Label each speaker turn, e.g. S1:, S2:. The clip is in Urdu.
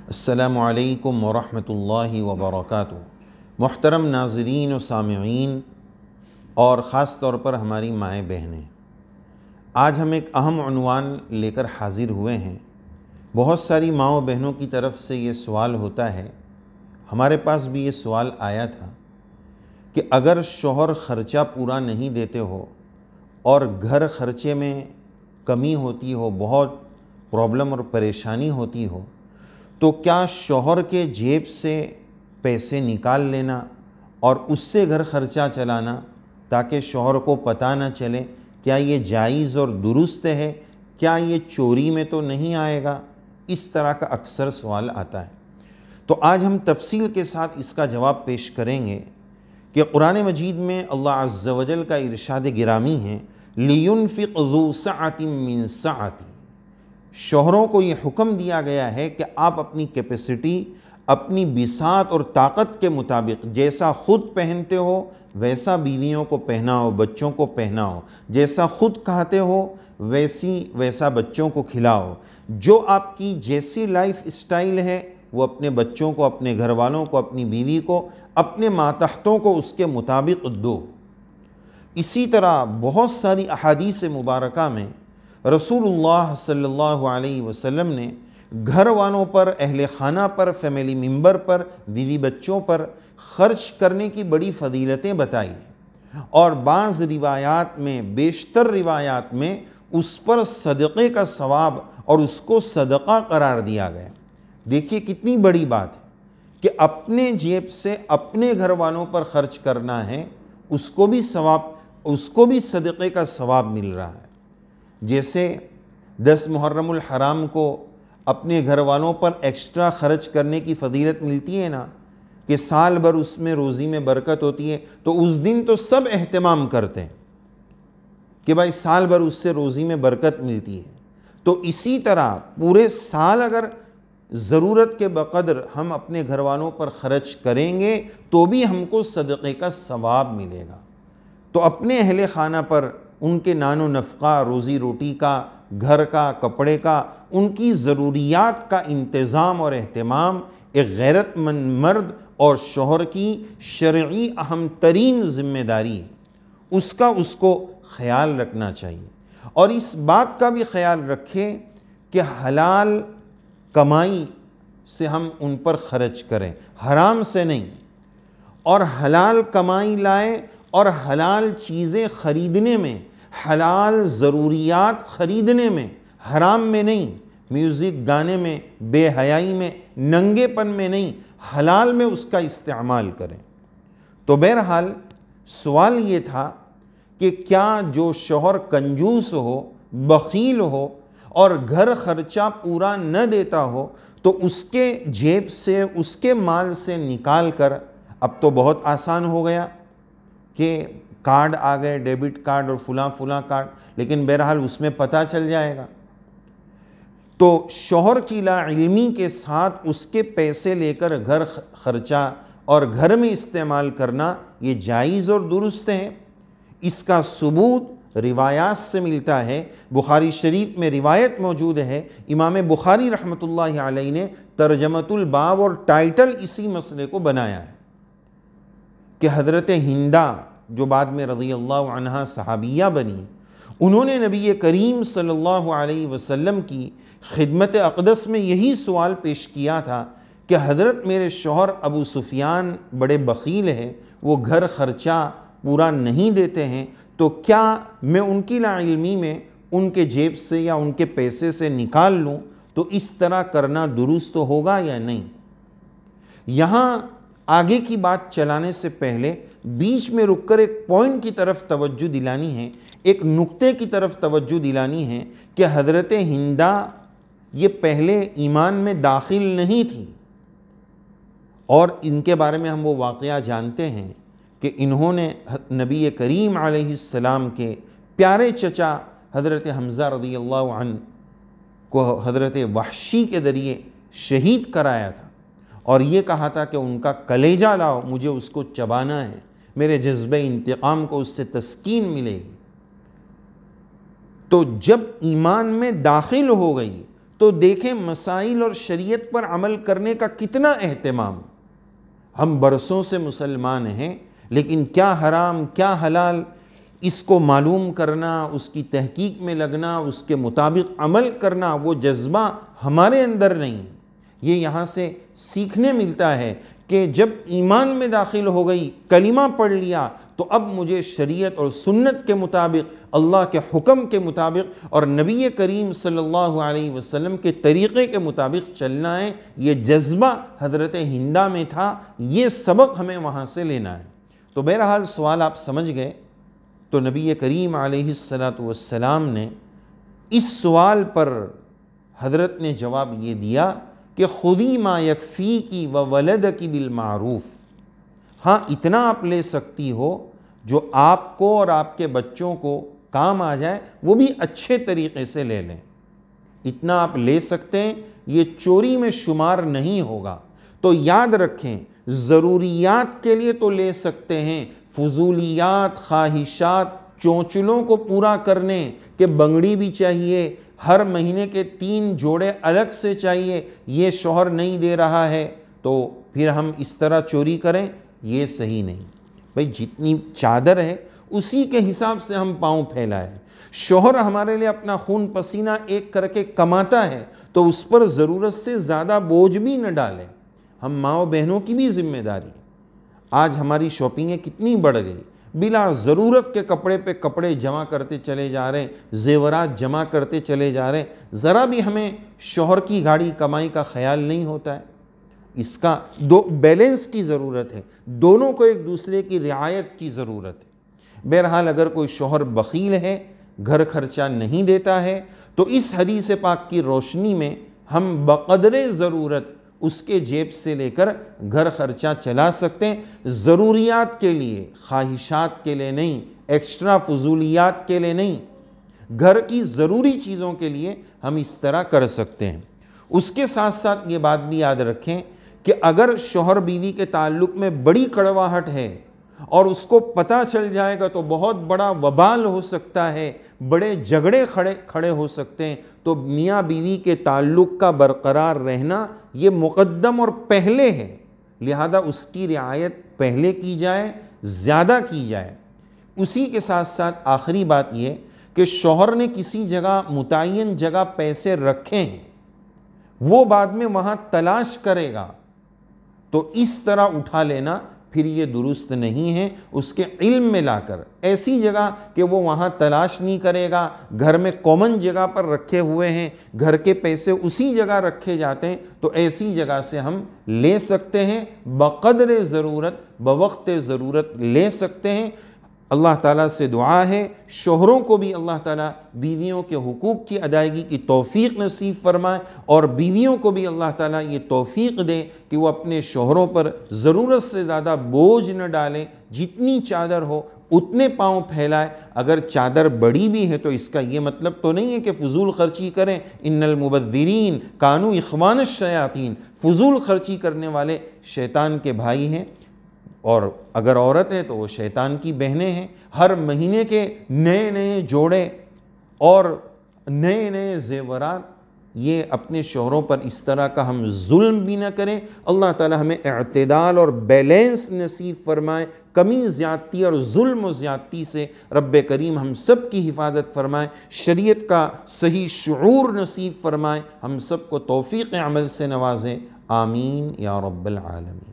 S1: السلام علیکم ورحمۃ اللہ وبرکاتہ۔ محترم ناظرین و سامعین اور خاص طور پر ہماری مائیں بہنیں، آج ہم ایک اہم عنوان لے کر حاضر ہوئے ہیں۔ بہت ساری ماؤں بہنوں کی طرف سے یہ سوال ہوتا ہے، ہمارے پاس بھی یہ سوال آیا تھا کہ اگر شوہر خرچہ پورا نہیں دیتے ہو اور گھر خرچے میں کمی ہوتی ہو، بہت پرابلم اور پریشانی ہوتی ہو، تو کیا شوہر کے جیب سے پیسے نکال لینا اور اس سے گھر خرچہ چلانا تاکہ شوہر کو پتہ نہ چلے، کیا یہ جائز اور درست ہے؟ کیا یہ چوری میں تو نہیں آئے گا؟ اس طرح کا اکثر سوال آتا ہے۔ تو آج ہم تفصیل کے ساتھ اس کا جواب پیش کریں گے کہ قرآن مجید میں اللہ عز و جل کا ارشاد گرامی ہے، لِيُنْفِقْ ذُو سَعَةٍ مِّن سَعَتِهِ۔ شوہروں کو یہ حکم دیا گیا ہے کہ آپ اپنی کیپیسٹی، اپنی بساط اور طاقت کے مطابق جیسا خود پہنتے ہو ویسا بیویوں کو پہناؤ، بچوں کو پہناؤ، جیسا خود کھاتے ہو ویسا بچوں کو کھلاؤ۔ جو آپ کی جیسی لائف اسٹائل ہے وہ اپنے بچوں کو، اپنے گھر والوں کو، اپنی بیوی کو، اپنے ماتحتوں کو اس کے مطابق دو۔ اسی طرح بہت ساری احادیث مبارکہ میں رسول اللہ صلی اللہ علیہ وسلم نے گھر والوں پر، اہل خانہ پر، فیملی ممبر پر، بیوی بچوں پر خرچ کرنے کی بڑی فضیلتیں بتائی، اور بعض روایات میں، بیشتر روایات میں اس پر صدقے کا ثواب اور اس کو صدقہ قرار دیا گیا۔ دیکھیے کتنی بڑی بات ہے کہ اپنے جیب سے اپنے گھر والوں پر خرچ کرنا ہے، اس کو بھی صدقے کا ثواب مل رہا ہے۔ جیسے 10 محرم الحرام کو اپنے گھر والوں پر ایکسٹرا خرچ کرنے کی فضیلت ملتی ہے نا، کہ سال بھر اس میں روزی میں برکت ہوتی ہے، تو اس دن تو سب اہتمام کرتے ہیں کہ بھائی سال بھر اس سے روزی میں برکت ملتی ہے۔ تو اسی طرح پورے سال اگر ضرورت کے بقدر ہم اپنے گھر والوں پر خرچ کریں گے تو بھی ہم کو صدقے کا ثواب ملے گا۔ تو اپنے اہل خانہ پر ان کے نان و نفقہ، روزی روٹی کا، گھر کا، کپڑے کا، ان کی ضروریات کا انتظام اور اہتمام ایک غیرت مند مرد اور شوہر کی شرعی اہم ترین ذمہ داری ہے۔ اس کو خیال رکھنا چاہیے، اور اس بات کا بھی خیال رکھیں کہ حلال کمائی سے ہم ان پر خرچ کریں، حرام سے نہیں، اور حلال کمائی لائیں اور حلال چیزیں خریدنے میں، حلال ضروریات خریدنے میں، حرام میں نہیں، میوزک گانے میں، بے حیائی میں، ننگے پن میں نہیں، حلال میں اس کا استعمال کریں۔ تو بہرحال سوال یہ تھا کہ کیا جو شوہر کنجوس ہو، بخیل ہو اور گھر خرچہ پورا نہ دیتا ہو تو اس کے جیب سے، اس کے مال سے نکال کر، اب تو بہت آسان ہو گیا کہ کارڈ آ گئے، ڈیبٹ کارڈ اور فلاں کارڈ، لیکن بہرحال اس میں پتہ چل جائے گا۔ تو شوہر کی لا علمی کے ساتھ اس کے پیسے لے کر گھر خرچہ اور گھر میں استعمال کرنا یہ جائز اور درست ہے۔ اس کا ثبوت روایات سے ملتا ہے۔ بخاری شریف میں روایت موجود ہے، امام بخاری رحمۃ اللہ علیہ نے ترجمۃ الباب اور ٹائٹل اسی مسئلے کو بنایا ہے کہ حضرت ہندہ، جو بعد میں رضی اللہ عنہا صحابیہ بنی، انہوں نے نبی کریم صلی اللہ علیہ وسلم کی خدمت اقدس میں یہی سوال پیش کیا تھا کہ حضرت میرے شوہر ابو سفیان بڑے بخیل ہیں، وہ گھر خرچہ پورا نہیں دیتے ہیں، تو کیا میں ان کی لا علمی میں ان کے جیب سے یا ان کے پیسے سے نکال لوں؟ تو اس طرح کرنا درست ہوگا یا نہیں؟ یہاں آگے کی بات چلانے سے پہلے بیچ میں رک کر ایک پوائنٹ کی طرف توجہ دلانی ہے، ایک نقطے کی طرف توجہ دلانی ہے کہ حضرت ہندہ یہ پہلے ایمان میں داخل نہیں تھی، اور ان کے بارے میں ہم وہ واقعہ جانتے ہیں کہ انہوں نے نبی کریم علیہ السلام کے پیارے چچا حضرت حمزہ رضی اللہ عنہ کو حضرت وحشی کے ذریعے شہید کرایا تھا، اور یہ کہا تھا کہ ان کا کلیجہ لاؤ، مجھے اس کو چبانا ہے، میرے جذبہ انتقام کو اس سے تسکین ملے گی۔ تو جب ایمان میں داخل ہو گئی تو دیکھیں مسائل اور شریعت پر عمل کرنے کا کتنا اہتمام۔ ہم برسوں سے مسلمان ہیں، لیکن کیا حرام کیا حلال اس کو معلوم کرنا، اس کی تحقیق میں لگنا، اس کے مطابق عمل کرنا، وہ جذبہ ہمارے اندر نہیں۔ یہ یہاں سے سیکھنے ملتا ہے کہ جب ایمان میں داخل ہو گئی، کلمہ پڑھ لیا، تو اب مجھے شریعت اور سنت کے مطابق، اللہ کے حکم کے مطابق اور نبی کریم صلی اللہ علیہ وسلم کے طریقے کے مطابق چلنا ہے۔ یہ جذبہ حضرت ہندہ میں تھا، یہ سبق ہمیں وہاں سے لینا ہے۔ تو بہرحال سوال آپ سمجھ گئے۔ تو نبی کریم علیہ السلام نے اس سوال پر حضرت نے جواب یہ دیا کہ خُذِی مَا یکفیکی وولدکی بالمعروف۔ ہاں اتنا آپ لے سکتی ہو جو آپ کو اور آپ کے بچوں کو کام آ جائے، وہ بھی اچھے طریقے سے لے لیں۔ اتنا آپ لے سکتے ہیں، یہ چوری میں شمار نہیں ہوگا۔ تو یاد رکھیں، ضروریات کے لیے تو لے سکتے ہیں، فضولیات، خواہشات، چونچلوں کو پورا کرنے کہ بنگڑی بھی چاہیے، ہر مہینے کے 3 جوڑے الگ سے چاہیے، یہ شوہر نہیں دے رہا ہے تو پھر ہم اس طرح چوری کریں، یہ صحیح نہیں۔ بھئی جتنی چادر ہے اسی کے حساب سے ہم پاؤں پھیلائیں۔ شوہر ہمارے لیے اپنا خون پسینہ ایک کر کے کماتا ہے تو اس پر ضرورت سے زیادہ بوجھ بھی نہ ڈالیں۔ ہم ماں و بہنوں کی بھی ذمہ داری۔ آج ہماری شاپنگیں کتنی بڑھ گئی، بلا ضرورت کے کپڑے پہ کپڑے جمع کرتے چلے جا رہے ہیں، زیورات جمع کرتے چلے جا رہے ہیں، ذرا بھی ہمیں شوہر کی گاڑی کمائی کا خیال نہیں ہوتا ہے۔ اس کا بیلنس کی ضرورت ہے، دونوں کو ایک دوسرے کی رعایت کی ضرورت ہے۔ بہرحال اگر کوئی شوہر بخیل ہے، گھر خرچہ نہیں دیتا ہے، تو اس حدیث پاک کی روشنی میں ہم بقدر ضرورت اس کے جیب سے لے کر گھر خرچہ چلا سکتے ہیں، ضروریات کے لیے، خواہشات کے لیے نہیں، ایکسٹرا فضولیات کے لیے نہیں، گھر کی ضروری چیزوں کے لیے ہم اس طرح کر سکتے ہیں۔ اس کے ساتھ ساتھ یہ بات بھی یاد رکھیں کہ اگر شوہر بیوی کے تعلق میں بڑی کڑواہٹ ہے اور اس کو پتہ چل جائے گا تو بہت بڑا وبال ہو سکتا ہے، بڑے جھگڑے کھڑے ہو سکتے ہیں، تو میاں بیوی کے تعلق کا برقرار رہنا یہ مقدم اور پہلے ہے، لہذا اس کی رعایت پہلے کی جائے، زیادہ کی جائے۔ اسی کے ساتھ ساتھ آخری بات یہ کہ شوہر نے کسی جگہ متعین جگہ پیسے رکھے ہیں، وہ بعد میں وہاں تلاش کرے گا، تو اس طرح اٹھا لینا پھر یہ درست نہیں ہے۔ اس کے علم میں لا کر ایسی جگہ کہ وہ وہاں تلاش نہیں کرے گا، گھر میں کامن جگہ پر رکھے ہوئے ہیں، گھر کے پیسے اسی جگہ رکھے جاتے ہیں، تو ایسی جگہ سے ہم لے سکتے ہیں، بقدر ضرورت بوقت ضرورت لے سکتے ہیں۔ اللہ تعالیٰ سے دعا ہے شوہروں کو بھی اللہ تعالیٰ بیویوں کے حقوق کی ادائیگی کی توفیق نصیب فرمائے، اور بیویوں کو بھی اللہ تعالیٰ یہ توفیق دے کہ وہ اپنے شوہروں پر ضرورت سے زیادہ بوجھ نہ ڈالیں، جتنی چادر ہو اتنے پاؤں پھیلائے۔ اگر چادر بڑی بھی ہے تو اس کا یہ مطلب تو نہیں ہے کہ فضول خرچی کریں۔ ان المبذرین کانوا اخوان الشیاطین، فضول خرچی کرنے والے شیطان کے بھائی ہیں، اور اگر عورت ہے تو وہ شیطان کی بہنیں ہیں۔ ہر مہینے کے نئے نئے جوڑے اور نئے نئے زیورات، یہ اپنے شوہروں پر اس طرح کا ہم ظلم بھی نہ کریں۔ اللہ تعالی ہمیں اعتدال اور بیلنس نصیب فرمائے، کمی زیادتی اور ظلم و زیادتی سے رب کریم ہم سب کی حفاظت فرمائے، شریعت کا صحیح شعور نصیب فرمائے، ہم سب کو توفیق عمل سے نوازیں، آمین یا رب العالمین۔